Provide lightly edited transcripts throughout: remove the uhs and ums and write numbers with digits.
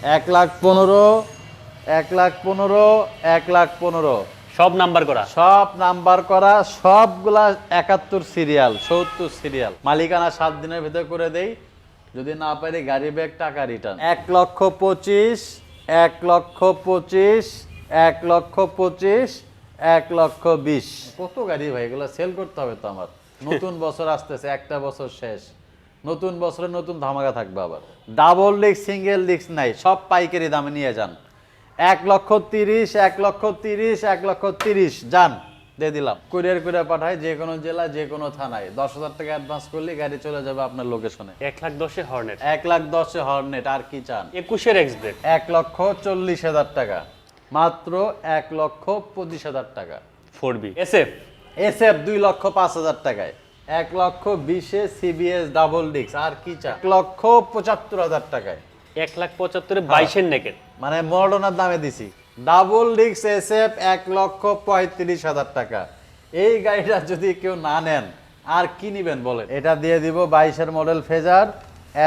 1,15,000, 1,15,000, 1,15,000 সব নাম্বার করা। সব নাম্বার করা, সবগুলা 71 সিরিয়াল, 70 সিরিয়াল। মালিকানা 7 দিনের ভিতরে করে দেই, যদি না পারি গাড়ি ব্যাগ টাকা রিটার্ন। 1,25,000, 1,25,000, 1,25,000, 1,20,000। কত গাড়ি ভাই, এগুলো সেল করতে হবে তো আমার। নতুন বছর আসতেছে, একটা বছর শেষ, নতুন বছরে নতুন ধামাকা থাকবে আবার। ডাবল ডিস্ক সিঙ্গেল ডিস্ক নাই, সব পাইকারি দামে নিয়ে যান। 1,30,000, 1,30,000, 1,30,000 যান, দিয়ে দিলাম। কুরিয়ার করে পাঠায় যে কোনো জেলা, যে কোনো থানায়। 10,000 টাকা অ্যাডভান্স করলে গাড়ি চলে যাবে আপনার লোকেশনে। 1,10,000 হর্নেট, 1,10,000 হর্নেট, আর কি চান? 21-এর এক্সব্রেক, 1,40,000 টাকা, মাত্র 1,25,000 টাকা। 4B SF, SF 2,05,000 টাকায়, 1,20,000 CBS ডাবল ডিস্ক, আর কি চান? 1,75,000 টাকায়, 1,75,000 22-এর নেকেট, মানে মডার্নার দামে দিছি। ডাবল ডিস্ক SF 1,35,000 টাকা। এই গাড়িটা যদি কেউ না নেন আর কি নিবেন বলেন? এটা দিয়ে দিব 22-এর মডেল ফেজার,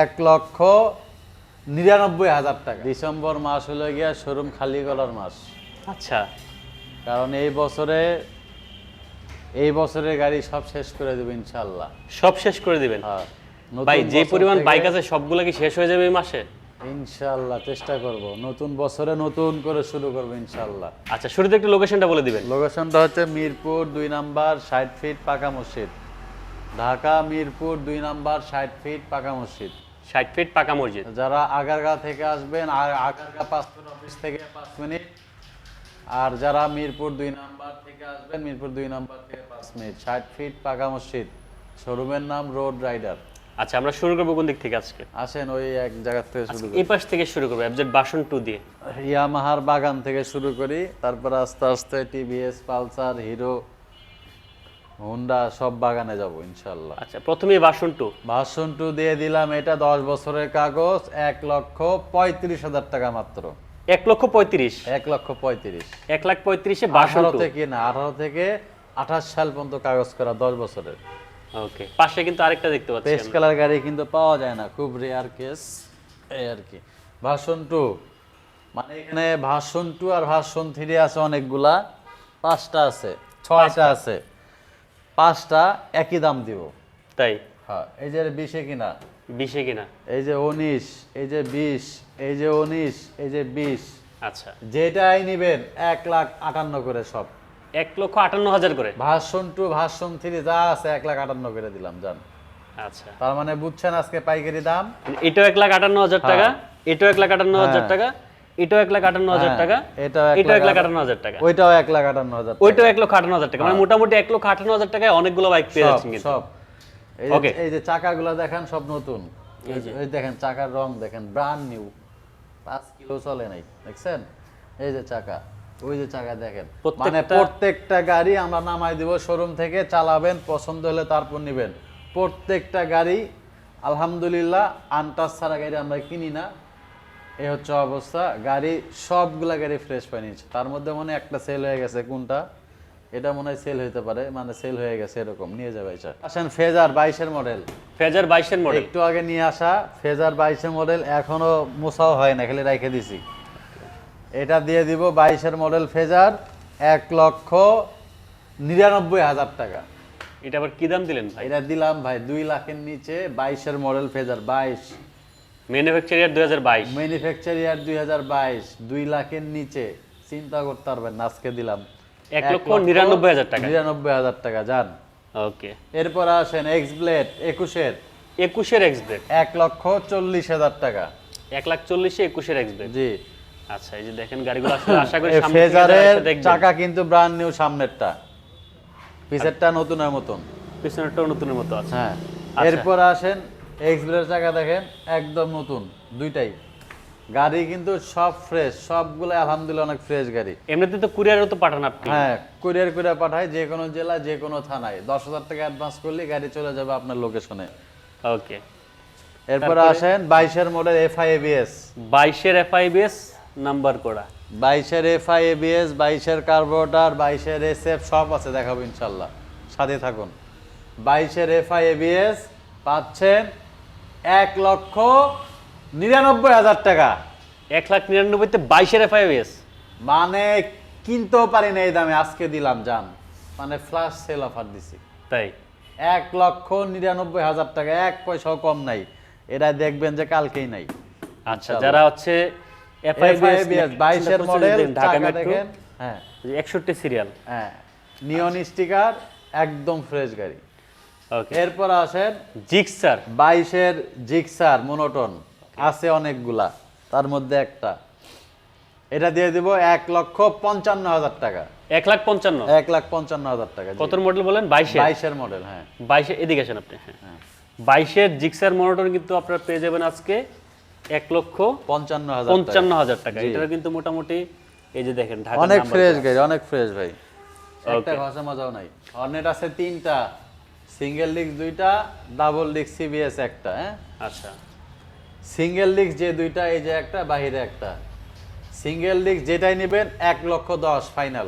1,99,000 টাকা। ডিসেম্বর মাস হলে গিয়া শোরুম খালি করার মাস। আচ্ছা, কারণ এই বছরের গাড়ি সব শেষ করে দেবো ইনশাল্লাহ। সব শেষ করে দিবেন? হ্যাঁ, ভাই নতুন যে বছর পরিমাণ থেকে বাইক আছে সবগুলা কি শেষ হয়ে যাবে এই মাসে? ইনশাল্লাহ চেষ্টা করব, নতুন বছরে নতুন করে শুরু করবো ইনশাল্লাহ। আচ্ছা, শুরুতে একটু লোকেশনটা বলে দিবেন। লোকেশনটা হচ্ছে মিরপুর 2 নাম্বার 60 ফিট পাকা মসজিদ। ঢাকা মিরপুর 2 নাম্বার 60 ফিট পাকা মসজিদ। 60 ফিট পাকা মসজিদ। যারা আগারগাঁ থেকে আসবেন, আর আগারগাঁ পাসপোর্ট অফিস থেকে 5 মিনিট। আর যারা মিরপুর 2 নাম্বার থেকে আসবেন, মিরপুর 2 নাম্বার থেকে 5 মিনিট। 60 ফিট পাকা মসজিদ, শোরুমের নাম রোড রাইডার। আচ্ছা, আমরা শুরু করবো কোন দিক থেকে আজকে? আসেন ওই এক জায়গা থেকে শুরু করি। এই পাশ থেকে শুরু করবো, FZ ভার্সন 2 দিয়ে। ইয়ামাহার বাগান থেকে শুরু করি, তারপর আস্তে আস্তে TVS, পালসার, হিরো, হোন্ডা সব বাগানে যাব ইনশাল্লাহ। আচ্ছা, প্রথমেই ভার্সন 2। ভার্সন 2 দিয়ে দিলাম, এটা 10 বছরের কাগজ, 1,35,000 টাকা মাত্র। 1,35,000, 1,35,000। 1,35,000 ভার্সন 18 2। থেকে না, 18 থেকে 28 সাল পর্যন্ত কাগজ করা, 10 বছরের। ওকে, পাশে কিন্তু আরেকটা দেখতে পাচ্ছি পেস্ট কালার গাড়ি কিন্তু পাওয়া যায় না, খুব রেয়ার কেস, এই আর কি। ভার্সন 2 মানে এখানে ভার্সন 2 আর ভার্সন 3 আছে অনেকগুলা, 5টা আছে, 6টা আছে, 5টা একই দাম দিব। তাই? হ্যাঁ, এই যে 20-এ কিনা, 20-এ কিনা, এই যে 19, এই যে 20, এই যে 19, এই যে 20। আচ্ছা, যেটাই নিবেন 1,58,000 করে সব। 1,58,000 করে। ভার্সন 2 ভার্সন 3 যা আছে 1,58,000 করে দিলাম জান। আচ্ছা, তার মানে বুঝছেন আজকে পাইকারি দাম। এটাও 1,58,000 টাকা, এটাও 1,58,000 টাকা, এটাও 1,58,000 টাকা, এটাও 1,58,000 টাকা, ওইটাও 1,58,000, ওইটাও 1,58,000 টাকা। মানে মোটামুটি 1,58,000 টাকায় অনেকগুলো বাইক পেয়ে যাচ্ছেন কিন্তু। সব। Okay. এই যে চাকাগুলো দেখেন সব নতুন, এই দেখেন চাকার রং দেখেন, ব্র্যান্ড নিউ, 5 কিলো চলে নাই, দেখছেন? এই যে চাকা, ওই যে চাকা দেখেন, মানে প্রত্যেকটা গাড়ি আমরা নামাই দিব শোরুম থেকে, চালাবেন, পছন্দ হলে তারপর নেবেন। প্রত্যেকটা গাড়ি আলহামদুলিল্লাহ আনটাচ ছাড়া গাড়ি আমরা কিনি না, এই হচ্ছে অবস্থা। গাড়ি সবগুলা গাড়ি ফ্রেশ পাই নিচ্ছে। তার মধ্যে মনে হয় একটা সেল হয়ে গেছে, কোনটা এটা মনে হয় সেল হইতে পারে, মানে সেল হয়ে গেছে এরকম, নিয়ে যাবে। আসেন ফেজার 22-এর মডেল, ফেজার 22-এর মডেল, একটু আগে নিয়ে আসা ফেজার 22-এর মডেল, এখনো মোছাও হয় না, খালি রেখে দিছি। এটা দিয়ে দিব 22-এর মডেল ফেজার, 1,99,000 টাকা। এটা আবার কি দাম দিলেন ভাই? এটা দিলাম ভাই 2 লাখের নিচে, 22-এর মডেল ফেজার, 22 ম্যানুফ্যাকচার ইয়ার 2022, ম্যানুফ্যাকচার ইয়ার 2022, 2 লাখের নিচে, চিন্তা করতে পারবেন না, আজকে দিলাম 1,99,000 টাকা, 99,000 টাকা যান। ওকে, এরপর আসেন এক্স ব্লেড 21-এর, 21-এর এক্সব্রেক, 1,40,000 টাকা। 1,40,000-এ 21-এর এক্সব্রেক। জি, আচ্ছা, এই যে দেখেন গাড়িগুলো আসলে আশা করি সামনে থেকে ফেজারের যারা দেখবেন। চাকা কিন্তু ব্র্যান্ড নিউ, সামনেরটা, পিছেরটা নতুনের মতন। পিছনেরটাও নতুনের মতো আছে। হ্যাঁ, আচ্ছা। এরপর আসেন এক্স ব্লেডের চাকা দেখেন, একদম নতুন দুইটাই। গাড়ি কিন্তু সব ফ্রেশ, সবগুলো আলহামদুলিল্লাহ অনেক ফ্রেশ গাড়ি। এমনিতে তো কুরিয়ারও তো পাঠান আপনি? হ্যাঁ, কুরিয়ার করে পাঠায় যে কোনো জেলা, যে কোনো থানায়। 10,000 টাকা অ্যাডভান্স করলে গাড়ি চলে যাবে আপনার লোকেশনে। ওকে, এরপর আসেন 22-এর মডেল FI ABS, 22-এর FIBS নাম্বার করা, 22-এর FI ABS, 22-এর কার্বোরেটর, 22-এর SF সব আছে, দেখাবো ইনশাল্লাহ, সাথে থাকুন। 22-এর FI ABS পাচ্ছেন 1,99,000 টাকা। 1,99,000 তে 22 এর FIS। মানে কিনতেও পারি না এই দামে, আজকে দিলাম জান, মানে ফ্ল্যাশ সেল অফার দিছি। তাই 1,99,000 টাকা, 1 পয়সাও কম নাই। এটা দেখবেন যে কালকেই নাই। আচ্ছা, যারা হচ্ছে FIBS 22 এর মডেল, ঢাকা চাকা মেট্রো দেখেন, হ্যাঁ 61 সিরিয়াল। হ্যাঁ, নিয়ন স্টিকার, একদম ফ্রেশ গাড়ি। ওকে, এরপর আসেন জিক্সার 22 এর জিক্সার মোনোটন, আছে অনেকগুলা, তার মধ্যে একটা, এটা দিয়ে দিব 1,55,000 টাকা। 1,55,000। 1,55,000 টাকা। কত মডেল বলেন? 22 এর। 22 এর মডেল, হ্যাঁ 22 এর, এদিকে আসেন আপনি। হ্যাঁ 22 এর জিক্সার মোটর কিন্তু আপনারা পেয়ে যাবেন আজকে 1,55,000 টাকা। জি। এটা কিন্তু মোটামুটি এই যে দেখেন ঢাকা অনেক নাম্বার ফ্রেশ করা। গাড়ি, অনেক ফ্রেশ ভাই, একটা Okay. ঘষা মজাও নাই। হর্নেট আছে 3টা, সিঙ্গেল ডিস্ক 2টা, ডাবল ডিস্ক সিবিএস একটা, হ্যাঁ আচ্ছা, সিঙ্গেল ডিস্ক যে 2টা, এই যে একটা, বাইরে একটা। সিঙ্গেল ডিস্ক যেটাই নেবেন 1,10,000 ফাইনাল।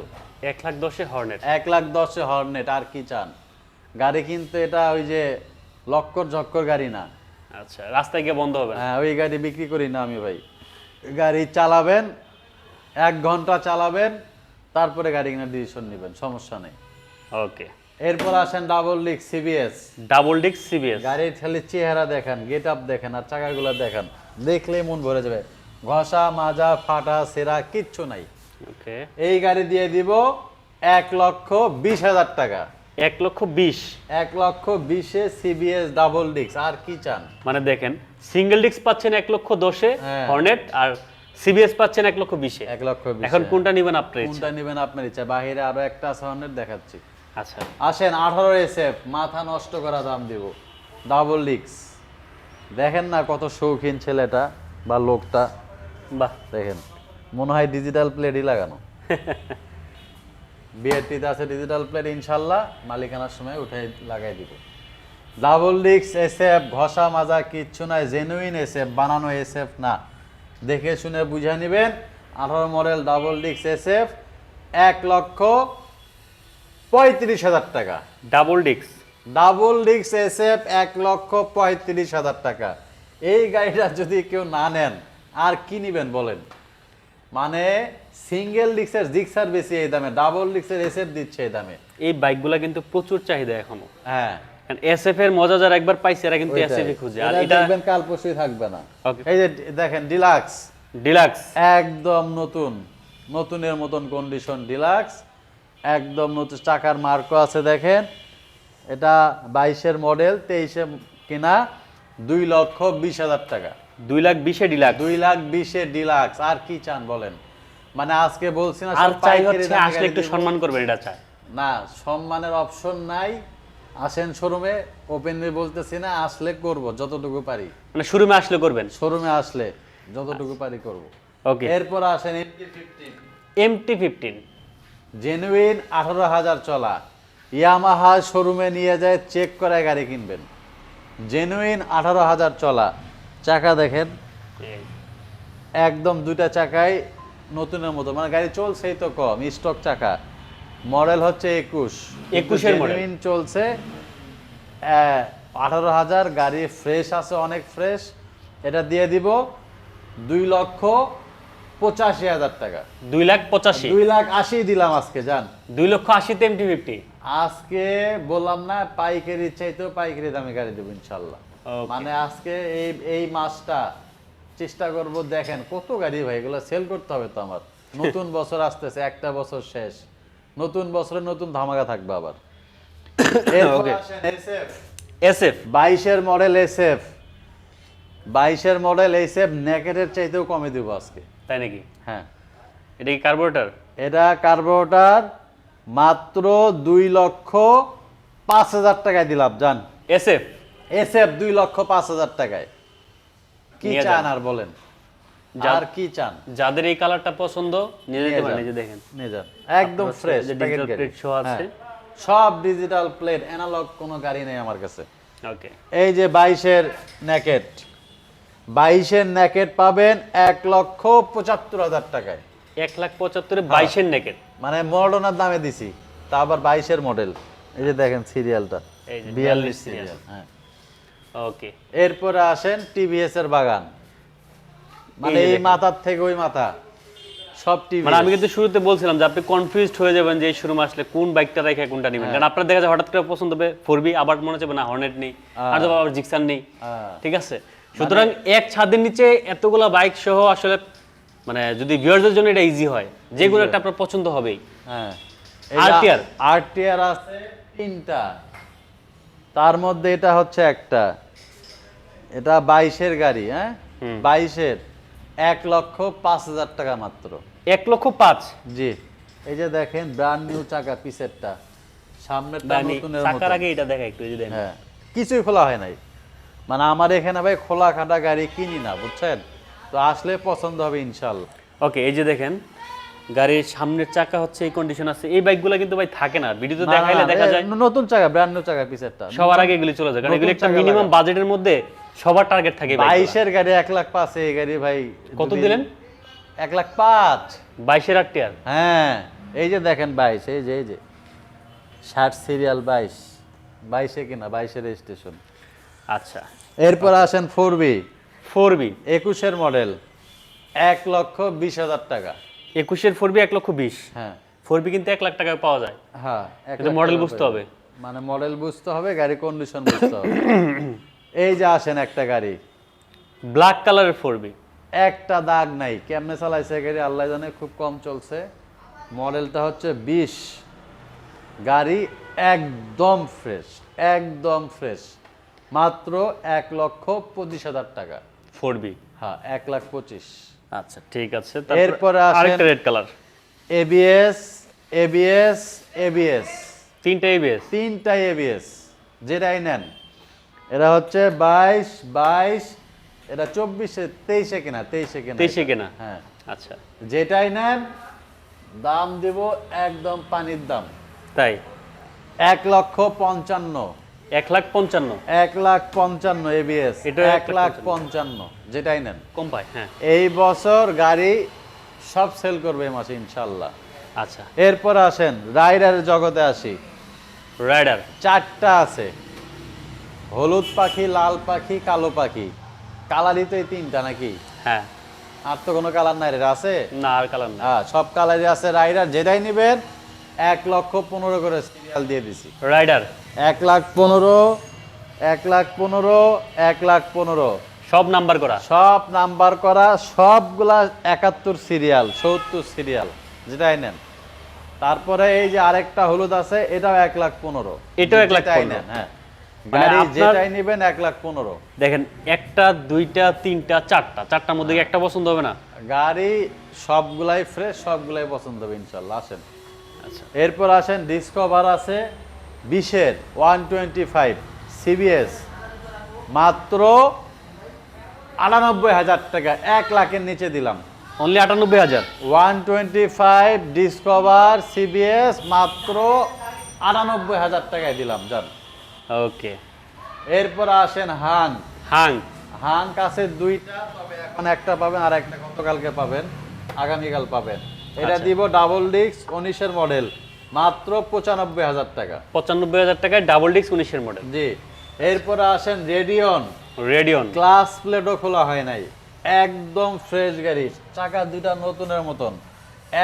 1,10,000 এ হর্নেট। 1,10,000 হর্নেট, আর কি চান? গাড়ি কিন্তু এটা ওই যে লক্কর ঝক্কর গাড়ি না। আচ্ছা, রাস্তায় গিয়ে বন্ধ হবে না। হ্যাঁ, ওই গাড়ি বিক্রি করি না আমি ভাই। গাড়ি চালাবেন, 1 ঘন্টা চালাবেন, তারপরে গাড়ি কিনার ডিসিশন নেবেন, সমস্যা নেই। ওকে, এরপর আসেন double disc CBS. Double disc CBS. গাড়ির খালি চেহারা দেখেন, গেট আপ দেখেন, আর চাকাগুলো দেখেন, দেখলেই মন ভরে যাবে। ঘষা মাজা ফাটা সেরা কিচ্ছু নাই। ওকে, এই গাড়ি দিয়ে দিব 1,20,000 টাকা। 1,20,000। 1,20,000 সিবিএস ডাবল ডিস্ক, আর কি চান? মানে দেখেন, সিঙ্গেল ডিস্ক পাচ্ছেন 1,10,000 হ্যাঁ। হর্নেট, আর সিবিএস পাচ্ছেন 1,20,000। 1,20,000। এখন কোনটা নেবেন আপনার ইচ্ছা। কোনটা নেবেন আপনার ইচ্ছা। বাহিরে আরো একটা আছে হর্নেট, দেখাচ্ছি। আচ্ছা, আসেন 18 SF, মাথা নষ্ট করা দাম দিব, ডাবল ডিস্ক। দেখেন না কত শৌখিন ছেলেটা বা লোকটা, বাহ, দেখেন মনে হয় ডিজিটাল প্লেটই লাগানো। বিআরটিতে আছে ডিজিটাল প্লেট, ইনশাল্লাহ মালিকানার সময় উঠে লাগাই দিব। ডাবল ডিস্ক SF, ঘষা মাজা কিচ্ছু নাই, জেনুইন SF, বানানো SF না। দেখে শুনে বুঝে নেবেন। 18 মডেল ডাবল ডিস্ক SF, 1,35,000 টাকা। Double disc. Double disk SF, 1,35,000 টাকা। এই গাড়িটা যদি কেউ না নেন, আর কি নিবেন বলেন? মানে সিঙ্গেল ডিস্কের জিক্সার বেশি এই দামে, ডাবল ডিস্কের SF দিচ্ছে এই দামে। এই বাইকগুলা কিন্তু প্রচুর চাহিদা এখনো। হ্যাঁ, কারণ এসএফ এর মজা যারা একবার পাইছে এরা কিন্তু ওইটাই। এসএফ খুঁজে। আর এটা এটা দেখবেন কাল পরশুই থাকবে না। Okay. এই যে দেখেন ডিলাক্স, ডিলাক্স। একদম নতুন, নতুনের মতন কন্ডিশন ডিলাক্স, একদম নতুন, চাকার মার্কও আছে দেখেন। এটা 22 এর মডেল, 23 এ কিনা, 2,20,000 টাকা। 2,20,000 এ ডিলাক্স। 2,20,000 ডিলাক্স, আর কি চান বলেন? মানে আজকে বলছি না আর সব চাই পাইকারি হচ্ছে দামে আসলে গাড়ি একটু দিব। সম্মান করবেন, এটা চাই না, সম্মানের অপশন নাই। আসেন শোরুমে, ওপেনলি বলতেছি না, আসলে করব যতটুকু পারি। মানে শোরুমে আসলে করবেন। শোরুমে আসলে যতটুকু পারি করব। ওকে, এরপর আসেন MT-15, MT-15 জেনুইন 18,000 চলা, ইয়ামাহা শোরুমে নিয়ে যায় চেক করে গাড়ি কিনবেন। জেনুইন 18,000 চলা, চাকা দেখেন একদম 2টা চাকাই নতুনের মতো, মানে গাড়ি চলছেই তো কম, স্টক চাকা। মডেল হচ্ছে 21, 21 এর মডেল। জেনুইন চলছে 18,000, গাড়ি ফ্রেশ আছে, অনেক ফ্রেশ। এটা দিয়ে দিব 2,85,000 টাকা। 2,85,000। 2,80,000 দিলাম আজকে, জান 2,80,000 তে MT-50। আজকে বললাম না, পাইকারি চাইতেও পাইকারি দামে গাড়ি দেবো ইনশাল্লাহ। Okay. মানে আজকে এই মাসটা চেষ্টা করব। দেখেন কত গাড়ি ভাই, এগুলো সেল করতে হবে তো আমার। নতুন বছর আসতেছে, একটা বছর শেষ, নতুন বছরে নতুন ধামাকা থাকবে আবার। Okay. SF, SF 22 এর মডেল SF, 22 এর মডেল SF নেকেটের চাইতেও কমে দিব আজকে। তাই নাকি? হ্যাঁ, এটা কি কার্বোরেটর? এটা কার্বোরেটর, মাত্র 2,05,000 টাকায় দিলাম, জান। SF SF 2,05,000 টাকায়। কি নিয়ে চান যান। আর বলেন? যা- আর কি চান? যাদের এই কালারটা পছন্দ নিয়ে যেতে নিয়ে পারেন। যান। এই যে দেখেন নিয়ে যান, একদম আপনার ফ্রেশ যে digital plate show আছে। সব ডিজিটাল প্লেট, অ্যানালগ কোনো গাড়ি নেই আমার কাছে। ওকে, এই যে 22 এর নেকেট, 22 এর নেকেট পাবেন 1,75,000 টাকায়। 1,75,000 এ 22 এর নেকেট। মানে মডেলের দামে দিছি, তা আবার 22 এর মডেল। এই যে দেখেন সিরিয়ালটা, এই যে 42 serial। সিরিয়াল। হ্যাঁ, ওকে, এরপরে আসেন টিভিএস এর বাগান। মানে এই মাথার থেকে ওই মাথা সব টিভি। মানে আমি কিন্তু শুরুতে বলছিলাম যে আপনি কনফিউজড হয়ে যাবেন যে এই শোরুমে আসলে কোন বাইকটা রেখে কোনটা নেবেন, কারণ আপনার দেখা যায় হঠাৎ করে পছন্দ হবে 4B, আবার মনে হচ্ছে না হর্নেট নেই, আর আবার জিক্সার নেই, ঠিক আছে। সুতরাং এক ছাদের নিচে এতগুলা বাইক সহ আসলে মানে যদি ভিউয়ারদের জন্য এটা ইজি হয়, যেগুলো একটা আপনার পছন্দ হবেই। হ্যাঁ, আরটিআর আছে 3টা, তার মধ্যে এটা হচ্ছে একটা, এটা 22-এর গাড়ি, হ্যাঁ 22-এর 1,05,000 টাকা মাত্র। 1,05,000? জি, এই যে দেখেন ব্র্যান্ড নিউ চাকা, পিছেরটা, সামনেরটা নতুনের মতো। চাকার আগে এটা দেখা একটু, এই যে দেখেন হ্যাঁ, কিছুই খোলা হয় নাই। মানে আমার এখানে ভাই খোলা খাটা গাড়ি কিনি না, বুঝছেন, তো আসলে পছন্দ হবে ইনশাআল্লাহ। ওকে, এই যে দেখেন গাড়ির সামনের চাকা হচ্ছে এই কন্ডিশন আছে। এই বাইকগুলো কিন্তু ভাই থাকে না, ভিডিওতে দেখাইলে দেখা যায় নতুন চাকা, ব্র্যান্ড নিউ চাকা, পিছেরটা সবার আগে এগুলি চলে যায়, কারণ এগুলি একটা মিনিমাম বাজেটের মধ্যে সবার টার্গেট থাকে। 22-এর গাড়ি 1,05,000, এই গাড়ি ভাই কত দিলেন? 1,05,000। 22-এর আরটিআর? হ্যাঁ, এই যে দেখেন 22, এই যে 60 সিরিয়াল 22-এ কিনা, 22-এর রেজিস্ট্রেশন। আচ্ছা, এরপর আসেন 4B 21-এর মডেল, 1,20,000 টাকা। 21-এর 4B 1,20,000? হ্যাঁ, 4B কিন্তু 1 লাখ টাকায় পাওয়া যায়। হ্যাঁ, কিন্তু মডেল বুঝতে হবে, মানে মডেল বুঝতে হবে, গাড়ি কন্ডিশন বুঝতে হবে। এই যে আসেন একটা গাড়ি, ব্ল্যাক কালারের 4B, একটা দাগ নাই, কেমনে চালাইছে গাড়ি আল্লাহ জানে, খুব কম চলছে। মডেলটা হচ্ছে 20, গাড়ি একদম ফ্রেশ, একদম ফ্রেশ, মাত্র 1,25,000 টাকা 4B। হ্যাঁ, 1,25,000। আচ্ছা, ঠিক আছে। এরপরে আসেন আরেকটা red colour, ABS, ABS, ABS, 3টা ABS। 3টা এবিএস, যেটাই নেন। এরা হচ্ছে 22, এটা 24-এ, 23-এ কিনা, 23-এ কিনা, 23-এ কেনা? হ্যাঁ। আচ্ছা, যেটাই নেন দাম দেব একদম পানির দাম, তাই? 1,55,000। 1,55,000? 1,55,000 এবিএস, এটা 1,55,000, যেটাই নেন। কম পায়, হ্যাঁ। এই বছর গাড়ি সব সেল করবে এই মাসে ইনশাল্লাহ। আচ্ছা, এরপর আসেন রাইডারের জগতে আসি। রাইডার 4টা আছে, হলুদ পাখি, লাল পাখি, কালো পাখি। কালারই তো এই 3টা নাকি? হ্যাঁ। আর তো কোনো কালার নাই রে, আছে? না, আর কালার না। হ্যাঁ, সব কালারই আছে। রাইডার যেটাই নিবেন 1,15,000 করে সিরিয়াল দিয়ে দিছি। রাইডার 1,15,000, 1,15,000, 1,15,000, সব নাম্বার করা? সব নাম্বার করা, সবগুলা 71 সিরিয়াল, 70 সিরিয়াল, যেটাই নেন। তারপরে এই যে আরেকটা হলুদ আছে, এটাও 1,15,000। এটাও 1,15,000? নেন, হ্যাঁ, মানে গাড়ি আপনার- যেটাই নিবেন 1,15,000। দেখেন, 1টা 2টা 3টা 4টা, 4টার মধ্যে কি একটা পছন্দ হবে না? গাড়ি সবগুলাই ফ্রেশ, সবগুলাই পছন্দ হবে ইনশাল্লাহ। আসেন, আচ্ছা, এরপর আসেন ডিসকভার আছে 20-এর 125 সিবিএস, মাত্র 98,000 টাকা, 1 লাখের নিচে দিলাম। অনলি 98,000? 125 ডিসকভার সিবিএস মাত্র 98,000 টাকায় দিলাম, জান। ওকে। এরপর আসেন হাং। হাং কাছে 2টা, তবে এখন একটা পাবেন, আর একটা গতকালকে পাবেন, আগামীকাল পাবেন। এটা দিব ডাবল ডিস্ক 19-এর মডেল, মাত্র 95,000 টাকা। 95,000 টাকায় ডাবল ডিস্ক 19-এর মডেল? জি। এরপর আসেন রেডিয়ন। ক্লাস প্লেটও খোলা হয় নাই, একদম ফ্রেশ গাড়ি, চাকা 2টা নতুনের মতন,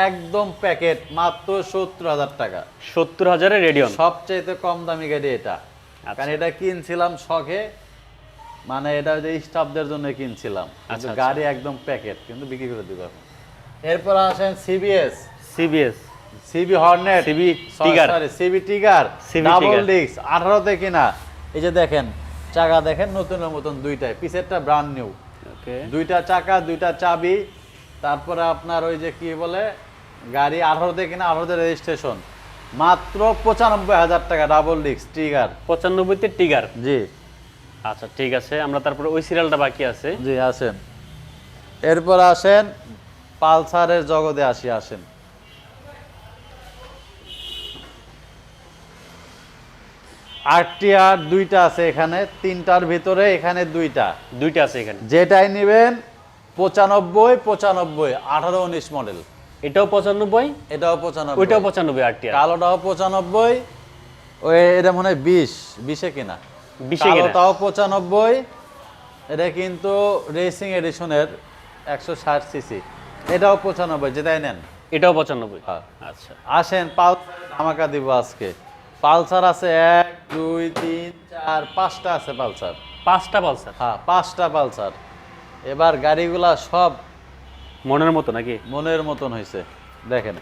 একদম প্যাকেট, মাত্র 70,000 টাকা। 70,000-এর রেডিয়ন? সবচেয়ে কম দামি গাড়ি এটা, কারণ এটা কিনছিলাম শখে, মানে এটা যে স্টাফদের জন্য কিনছিলাম, কিন্তু গাড়ি একদম প্যাকেট, কিন্তু বিক্রি করে দিব এখন। এরপর আসেন CBS, CB Hornet, CB Trigger, CB Trigger, double disc 18-তে কিনা। এই যে দেখেন চাকা, দেখেন নতুনের মতন, 2টাই, পিছেরটা ব্র্যান্ড নিউ। ওকে, 2টা চাকা, 2টা চাবি। তারপরে আপনার ওই যে কি বলে, গাড়ি 18-তে কিনা, 18-তে রেজিস্ট্রেশন, মাত্র 95,000 টাকা, ডাবল ডিস্ক টিগার। 95-তে টিগার? জি। আচ্ছা, ঠিক আছে, আমরা তারপরে ওই সিরিয়ালটা বাকি আছে। জি, আসেন। এরপর আসেন পালসারের জগতে আসেন। আরটিআর 2টা আছে এখানে, 3টার ভিতরে এখানে 2টা আছে এখানে। যেটাই নেবেন 95, 18-19 মডেল। এটাও 95? এটাও 95, ওইটাও 95 আরটিআর? কালোটাও 95, ওই এটা মনে হয় 20-এ কিনা, 20-এ কিনা। কালোটাও 95। এটা কিন্তু রেসিং এডিশনের, 160 সিসি, এটাও 95, যেটাই নেন। এটাও 95। হ্যাঁ। আচ্ছা, আসেন পালসার ধামাকা দিব আজকে। পালসার আছে 1 2 3 4 5টা আছে পালসার। 5টা পালসার হ্যাঁ 5টা পালসার। এবার গাড়িগুলা সব মনের মতো নাকি? মনের মতন হয়েছে, দেখেন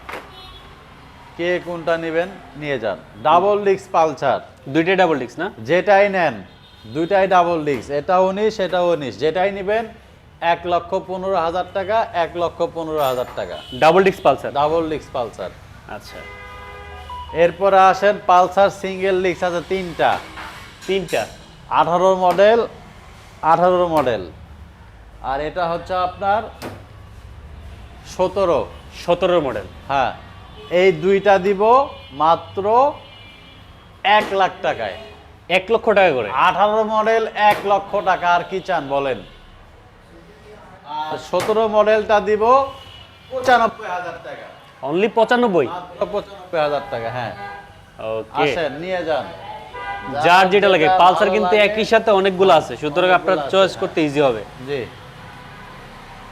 কে কোনটা নেবেন নিয়ে যান। ডাবল ডিস্ক পালসার, দুইটাই ডাবল ডিস্ক না? যেটাই নেন দুইটাই ডাবল ডিস্ক, এটা 19 এটা 19, যেটাই নেবেন 1,15,000 টাকা, 1,15,000 টাকা double disc Pulsar. Double disc Pulsar. আচ্ছা, এরপরে আসেন পালসার সিঙ্গেল ডিস্ক আছে 3টা, 18 মডেল, 18 মডেল। আর এটা হচ্ছে আপনার 17 মডেল। হ্যাঁ, এই দুইটা দিব মাত্র 1 লাখ টাকায়। 1 লক্ষ টাকা করে? 18 মডেল 1 লক্ষ টাকা, আর কি চান বলেন। আর 17 মডেলটা দিব 95,000 টাকা, অনলি 95? মাত্র 95,000 টাকা। হ্যাঁ, ওকে, আসেন নিয়ে যান যার যেটা লাগে। পালসার ভালো কিন্তু লাগে। একই সাথে অনেকগুলো আছে, সুতরাং আপনার অনেকগুলো আছে, চয়েস হ্যাঁ। করতে ইজি হবে। জি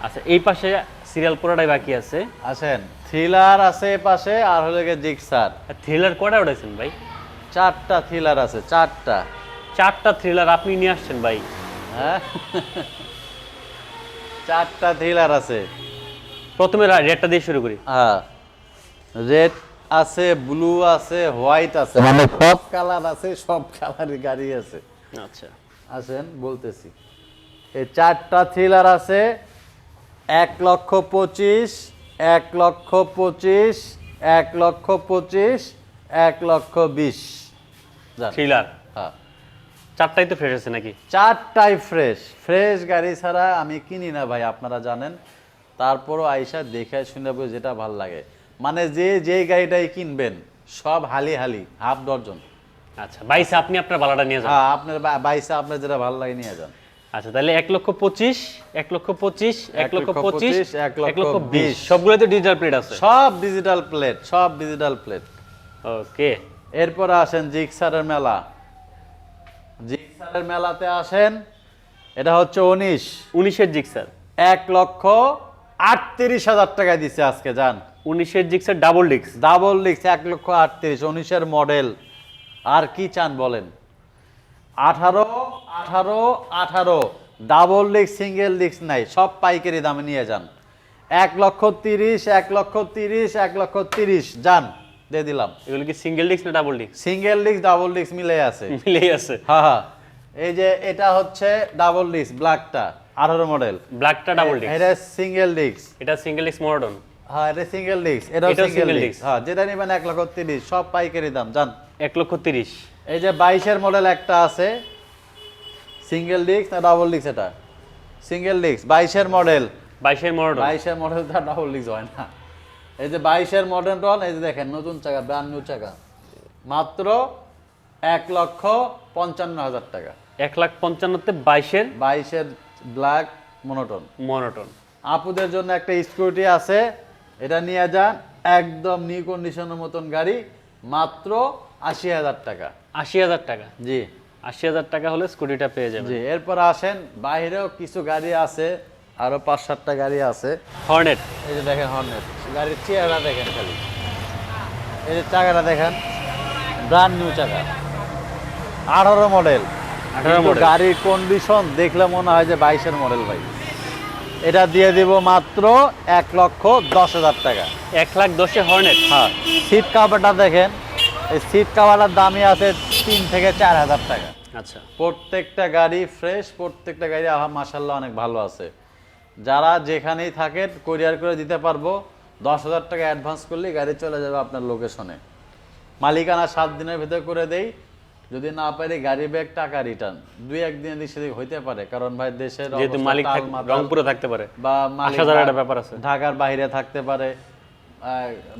আচ্ছা, এই পাশে সিরিয়াল পুরোটাই বাকি আছে। আসেন, থ্রিলার আছে এ পাশে, আর হলো গিয়ে জিক্সার। থ্রিলার কয়টা উঠাইছেন ভাই? 4টা থ্রিলার আছে, 4টা। 4টা থ্রিলার আপনি নিয়ে আসছেন ভাই? হ্যাঁ 4টা থ্রিলার আছে। প্রথমে রেডটা দিয়ে শুরু করি। হ্যাঁ, রেড আছে, ব্লু আছে, হোয়াইট আছে, মানে সব কালার আছে, সব কালারের গাড়ি আছে। আচ্ছা, আসেন বলতেছি, এই 4টা থ্রিলার আছে 1,25,000, 1,25,000, 1,25,000, 1,20,000। যান। থ্রিলার হ্যাঁ, 4টাই তো ফ্রেশ আছে নাকি? 4টাই ফ্রেশ। ফ্রেশ গাড়ি ছাড়া আমি কিনি না ভাই, আপনারা জানেন। তারপরও আইসা দেখে শুনে বুঝে যেটা ভাল লাগে, মানে যে গাড়িটাই কিনবেন সব হালি হালি, হাফ ডজন। আচ্ছা, 22 আপনি আপনার বালাটা নিয়ে যান। হ্যাঁ, আপনার বাইসা আপনার যেটা ভালো লাগে নিয়ে যান। আচ্ছা, তাহলে 1,25,000, 1,25,000, 1,25,000, 1,20,000, 1,20,000 সবগুলোতে ডিজিটাল প্লেট আছে? সব ডিজিটাল প্লেট, সব ডিজিটাল প্লেট। ওকে, এরপরে আসেন জিক্সারের মেলা। জিক্সারের মেলাতে আসেন, এটা হচ্ছে 19-এর জিক্সার। 1,38,000 টাকায় দিছে আজকে। যান, 19-এর Gixxer double disc. Double disc 1,38,000, 19-এর মডেল। আর কি চান বলেন। 18 18 18 ডাবল ডিস্ক, সিঙ্গেল ডিস্ক নাই, সব পাইকারি দামে নিয়ে যান। 1,30,000, 1,30,000, 1,30,000। যান, দিয়ে দিলাম। এগুলো কি সিঙ্গেল ডিস্ক না double disc? Single disc double disk মিলে আছে। মিলেই আছে। হ্যাঁ হ্যাঁ, এই যে এটা হচ্ছে ডাবল ডিস্ক, ব্ল্যাকটা 18 মডেল। ব্ল্যাকটা ডাবল ডিস্ক, এটা সিঙ্গেল ডিস্ক। এটা সিঙ্গেল ডিস্ক মডার্ন। হ্যাঁ, এটা সিঙ্গেল ডিস্ক, এটা এটাও সিঙ্গেল single ডিস্ক। disc। হ্যাঁ, যেটা নেবেন 1,30,000, সব পাইকারি দাম। যান। 1,30,000। এই যে 22-এর মডেল একটা আছে, সিঙ্গেল ডিস্ক না ডাবল ডিস্ক, এটা সিঙ্গেল ডিস্ক 22-এর মডেল। 22-এর মডেল। 22-এর মডেলটা ডাবল ডিস্ক হয় না। এই যে 22-এর মডেলটা, এই যে দেখেন নতুন চাকা, ব্র্যান্ড নিউ চাকা, মাত্র 1,55,000 টাকা। 1,55,000-তে 22-এর 22-এর ব্ল্যাক মনোটন। মনোটন। আপুদের জন্য একটা স্কুটি আছে, এটা নিয়ে যান, একদম নিউ কন্ডিশনের মতন গাড়ি, মাত্র 80,000 টাকা। 80,000 টাকা? জি 80,000 টাকা হলে স্কুটিটা পেয়ে যাবেন। জি। এরপর আসেন, বাইরেও কিছু গাড়ি আছে, আরো 5-7টা গাড়ি আছে। হর্নেট। এই যে দেখেন হর্নেট, গাড়ির চেহারা দেখেন খালি, এই যে চাকাটা দেখেন, ব্র্যান্ড নিউ চাকা, 18 মডেল। 18 মডেল। গাড়ির কন্ডিশন দেখলে মনে হয় যে 22-এর মডেল ভাই। এটা দিয়ে দিব মাত্র 1,10,000 টাকা। 1,10,000-এ হর্নেট? হ্যাঁ, সিট কাভারটা দেখেন, এই সিট কাভারটার দামই আছে 3 থেকে 4,000 টাকা। আচ্ছা, প্রত্যেকটা গাড়ি ফ্রেশ, প্রত্যেকটা গাড়ি মাশাআল্লাহ অনেক ভালো আছে। যারা যেখানেই থাকেন কুরিয়ার করে দিতে পারবো, 10,000 টাকা অ্যাডভান্স করলেই গাড়ি চলে যাবে আপনার লোকেশনে। মালিকানা 7 দিনের ভিতরে করে দেই, যদি না পারি গাড়ি ব্যাগ টাকা রিটার্ন। 2-1 দিনের দিক সেদিক হইতে পারে, কারণ ভাই দেশের যেহেতু অবস্থা মালিক টালমাটাল, রংপুরে থাকতে পারে বা মালিক আসা যাওয়ার একটা ব্যাপার আছে। ঢাকার বাইরে থাকতে পারে,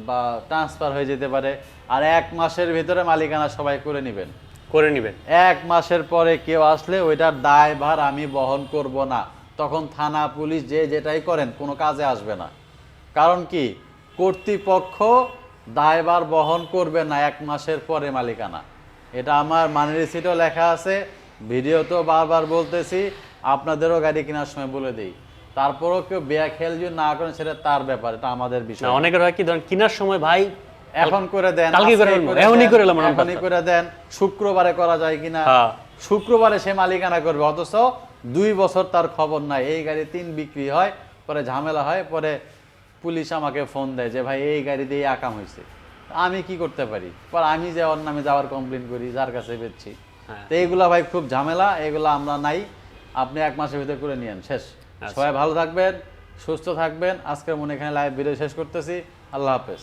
বা ট্রান্সফার হয়ে যেতে পারে। আর 1 মাসের ভিতরে মালিকানা সবাই করে নেবেন। করে নেবেন। 1 মাসের পরে কেউ আসলে ওইটার দায়ভার আমি বহন করব না। তখন থানা পুলিশ যে যেটাই করেন কোনো কাজে আসবে না। কারণ কি, কর্তৃপক্ষ দায়ভার বহন করবে না 1 মাসের পরে মালিকানা। এটা আমার মানি রিসিটও লেখা আছে, ভিডিওতেও বারবার বলতেছি, আপনাদেরও গাড়ি কেনার সময় বলে দিই, তারপরেও কেউ বেয়া খেয়াল যদি না করেন সেটা তার ব্যাপার, এটা আমাদের না বিষয়। অনেকের হয় কি ধরেন কেনার সময় ভাই এখন করে দেন, কালকে করে আজকেই নেবো, করে এখনই দেন, করে এলাম আমার এখনই কাজটা। করে দেন, শুক্রবারে করা যায় কিনা, হ্যাঁ শুক্রবারে সে মালিকানা করবে, অথচ 2 বছর তার খবর নাই। এই গাড়ি 3 বিক্রি হয়, পরে ঝামেলা হয়, পরে পুলিশ আমাকে ফোন দেয় যে ভাই এই গাড়ি দিয়ে আকাম হয়েছে। আমি কি করতে পারি? পর আমি যে ওর নামে যাওয়ার কমপ্লেন করি, যার কাছে বেচছি। হ্যাঁ। তো এইগুলা ভাই খুব ঝামেলা, এগুলা আমরা নাই। আপনি 1 মাসের ভিতরে করে নিয়েন, শেষ। সবাই ভালো থাকবেন, সুস্থ থাকবেন। আজকের মনে এখানে লাইভ ভিডিও শেষ করতেছি। আল্লাহ হাফেজ।